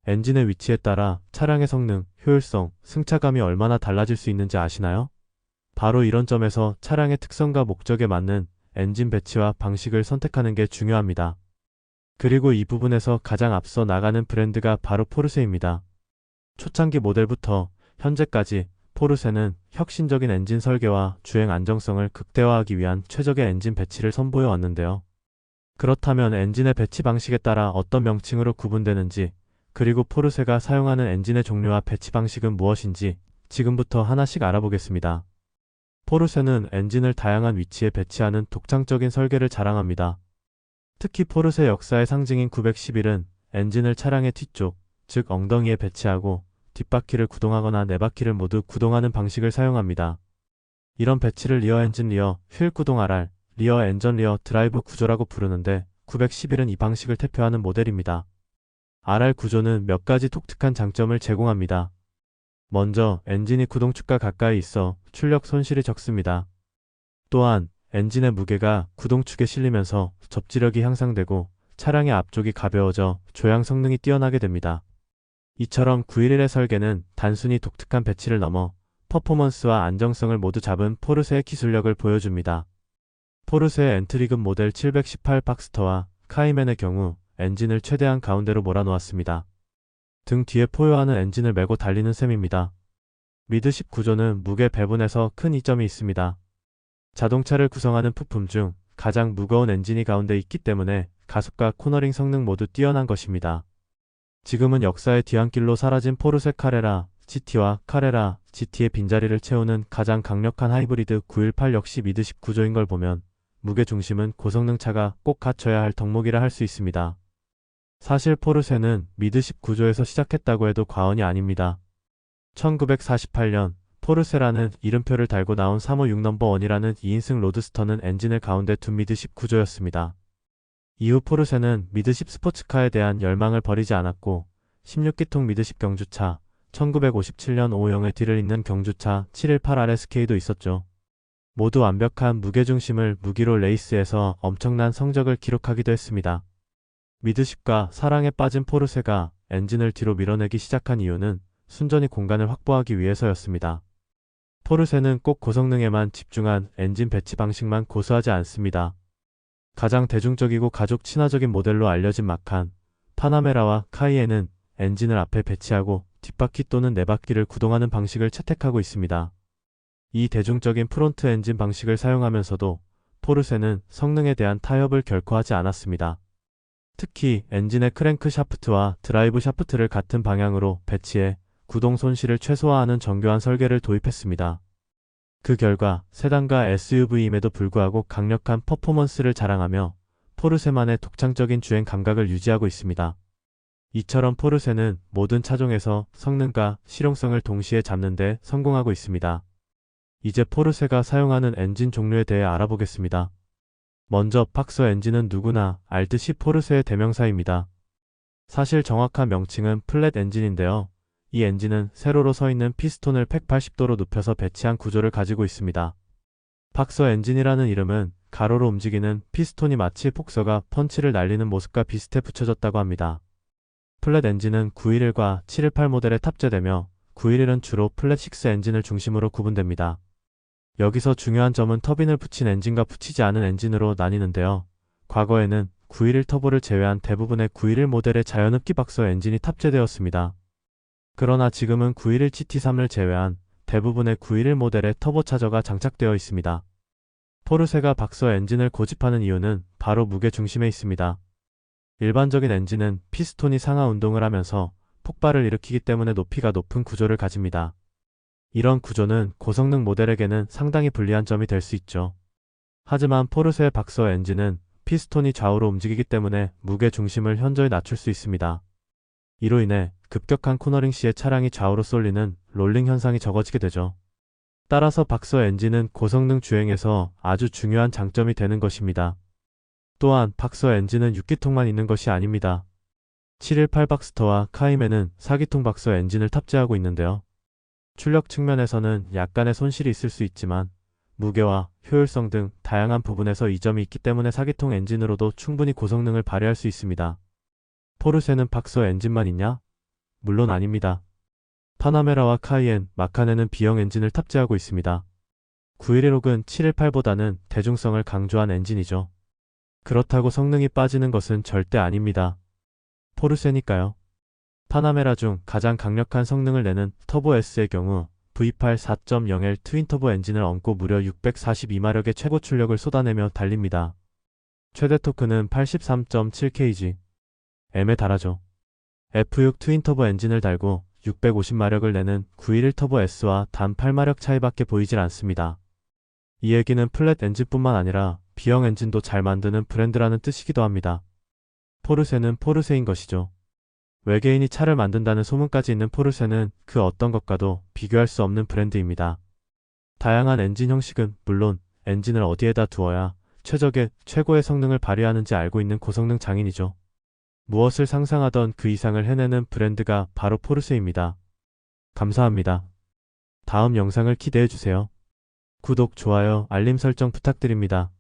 엔진의 위치에 따라 차량의 성능, 효율성, 승차감이 얼마나 달라질 수 있는지 아시나요? 바로 이런 점에서 차량의 특성과 목적에 맞는 엔진 배치와 방식을 선택하는 게 중요합니다. 그리고 이 부분에서 가장 앞서 나가는 브랜드가 바로 포르쉐입니다. 초창기 모델부터 현재까지 포르쉐는 혁신적인 엔진 설계와 주행 안정성을 극대화하기 위한 최적의 엔진 배치를 선보여 왔는데요. 그렇다면 엔진의 배치 방식에 따라 어떤 명칭으로 구분되는지, 그리고 포르쉐가 사용하는 엔진의 종류와 배치 방식은 무엇인지 지금부터 하나씩 알아보겠습니다. 포르쉐는 엔진을 다양한 위치에 배치하는 독창적인 설계를 자랑합니다. 특히 포르쉐 역사의 상징인 911은 엔진을 차량의 뒤쪽, 즉 엉덩이에 배치하고 뒷바퀴를 구동하거나 네 바퀴를 모두 구동하는 방식을 사용합니다. 이런 배치를 리어 엔진 리어 휠 구동 RR, 리어 엔전 리어 드라이브 구조라고 부르는데 911은 이 방식을 대표하는 모델입니다. RR 구조는 몇 가지 독특한 장점을 제공합니다. 먼저 엔진이 구동축과 가까이 있어 출력 손실이 적습니다. 또한 엔진의 무게가 구동축에 실리면서 접지력이 향상되고 차량의 앞쪽이 가벼워져 조향 성능이 뛰어나게 됩니다. 이처럼 911의 설계는 단순히 독특한 배치를 넘어 퍼포먼스와 안정성을 모두 잡은 포르쉐의 기술력을 보여줍니다. 포르쉐의 엔트리급 모델 718 박스터와 카이맨의 경우 엔진을 최대한 가운데로 몰아놓았습니다. 등 뒤에 포효하는 엔진을 메고 달리는 셈입니다. 미드십 구조는 무게 배분에서 큰 이점이 있습니다. 자동차를 구성하는 부품 중 가장 무거운 엔진이 가운데 있기 때문에 가속과 코너링 성능 모두 뛰어난 것입니다. 지금은 역사의 뒤안길로 사라진 포르쉐 카레라 GT와 카레라 GT의 빈자리를 채우는 가장 강력한 하이브리드 918 역시 미드십 구조인 걸 보면 무게 중심은 고성능 차가 꼭 갖춰야 할 덕목이라 할 수 있습니다. 사실 포르쉐는 미드십 구조에서 시작했다고 해도 과언이 아닙니다. 1948년 포르쉐라는 이름표를 달고 나온 356 넘버1이라는 2인승 로드스터는 엔진을 가운데 둔 미드십 구조였습니다. 이후 포르쉐는 미드십 스포츠카에 대한 열망을 버리지 않았고 16기통 미드십 경주차, 1957년 550의 뒤를 잇는 경주차 718 RSK도 있었죠. 모두 완벽한 무게중심을 무기로 레이스에서 엄청난 성적을 기록하기도 했습니다. 미드십과 사랑에 빠진 포르쉐가 엔진을 뒤로 밀어내기 시작한 이유는 순전히 공간을 확보하기 위해서였습니다. 포르쉐는 꼭 고성능에만 집중한 엔진 배치 방식만 고수하지 않습니다. 가장 대중적이고 가족 친화적인 모델로 알려진 마칸, 파나메라와 카이엔은 엔진을 앞에 배치하고 뒷바퀴 또는 네 바퀴를 구동하는 방식을 채택하고 있습니다. 이 대중적인 프론트 엔진 방식을 사용하면서도 포르쉐는 성능에 대한 타협을 결코 하지 않았습니다. 특히 엔진의 크랭크 샤프트와 드라이브 샤프트를 같은 방향으로 배치해 구동 손실을 최소화하는 정교한 설계를 도입했습니다. 그 결과 세단과 SUV임에도 불구하고 강력한 퍼포먼스를 자랑하며 포르쉐만의 독창적인 주행 감각을 유지하고 있습니다. 이처럼 포르쉐는 모든 차종에서 성능과 실용성을 동시에 잡는 데 성공하고 있습니다. 이제 포르쉐가 사용하는 엔진 종류에 대해 알아보겠습니다. 먼저 박서 엔진은 누구나 알듯이 포르쉐의 대명사입니다. 사실 정확한 명칭은 플랫 엔진인데요. 이 엔진은 세로로 서 있는 피스톤을 180도로 눕혀서 배치한 구조를 가지고 있습니다. 박서 엔진이라는 이름은 가로로 움직이는 피스톤이 마치 복서가 펀치를 날리는 모습과 비슷해 붙여졌다고 합니다. 플랫 엔진은 911과 718 모델에 탑재되며 911은 주로 플랫 6 엔진을 중심으로 구분됩니다. 여기서 중요한 점은 터빈을 붙인 엔진과 붙이지 않은 엔진으로 나뉘는데요. 과거에는 911 터보를 제외한 대부분의 911 모델에 자연흡기 박서 엔진이 탑재되었습니다. 그러나 지금은 911 GT3을 제외한 대부분의 911 모델에 터보차저가 장착되어 있습니다. 포르쉐가 박서 엔진을 고집하는 이유는 바로 무게 중심에 있습니다. 일반적인 엔진은 피스톤이 상하 운동을 하면서 폭발을 일으키기 때문에 높이가 높은 구조를 가집니다. 이런 구조는 고성능 모델에게는 상당히 불리한 점이 될 수 있죠. 하지만 포르쉐의 박서 엔진은 피스톤이 좌우로 움직이기 때문에 무게 중심을 현저히 낮출 수 있습니다. 이로 인해 급격한 코너링 시에 차량이 좌우로 쏠리는 롤링 현상이 적어지게 되죠. 따라서 박서 엔진은 고성능 주행에서 아주 중요한 장점이 되는 것입니다. 또한 박서 엔진은 6기통만 있는 것이 아닙니다. 718 박스터와 카이맨은 4기통 박서 엔진을 탑재하고 있는데요. 출력 측면에서는 약간의 손실이 있을 수 있지만 무게와 효율성 등 다양한 부분에서 이점이 있기 때문에 4기통 엔진으로도 충분히 고성능을 발휘할 수 있습니다. 포르쉐는 박서 엔진만 있냐? 물론 아닙니다. 파나메라와 카이엔, 마칸에는 B형 엔진을 탑재하고 있습니다. 911은 718보다는 대중성을 강조한 엔진이죠. 그렇다고 성능이 빠지는 것은 절대 아닙니다. 포르쉐니까요. 파나메라 중 가장 강력한 성능을 내는 터보 S의 경우 V8 4.0L 트윈터보 엔진을 얹고 무려 642마력의 최고 출력을 쏟아내며 달립니다. 최대 토크는 83.7kg, M에 달하죠. F6 트윈터보 엔진을 달고 650마력을 내는 911 터보 S와 단 8마력 차이밖에 보이질 않습니다. 이 얘기는 플랫 엔진뿐만 아니라 B형 엔진도 잘 만드는 브랜드라는 뜻이기도 합니다. 포르쉐는 포르쉐인 것이죠. 외계인이 차를 만든다는 소문까지 있는 포르쉐는 그 어떤 것과도 비교할 수 없는 브랜드입니다. 다양한 엔진 형식은 물론 엔진을 어디에다 두어야 최고의 성능을 발휘하는지 알고 있는 고성능 장인이죠. 무엇을 상상하던 그 이상을 해내는 브랜드가 바로 포르쉐입니다. 감사합니다. 다음 영상을 기대해주세요. 구독, 좋아요, 알림 설정 부탁드립니다.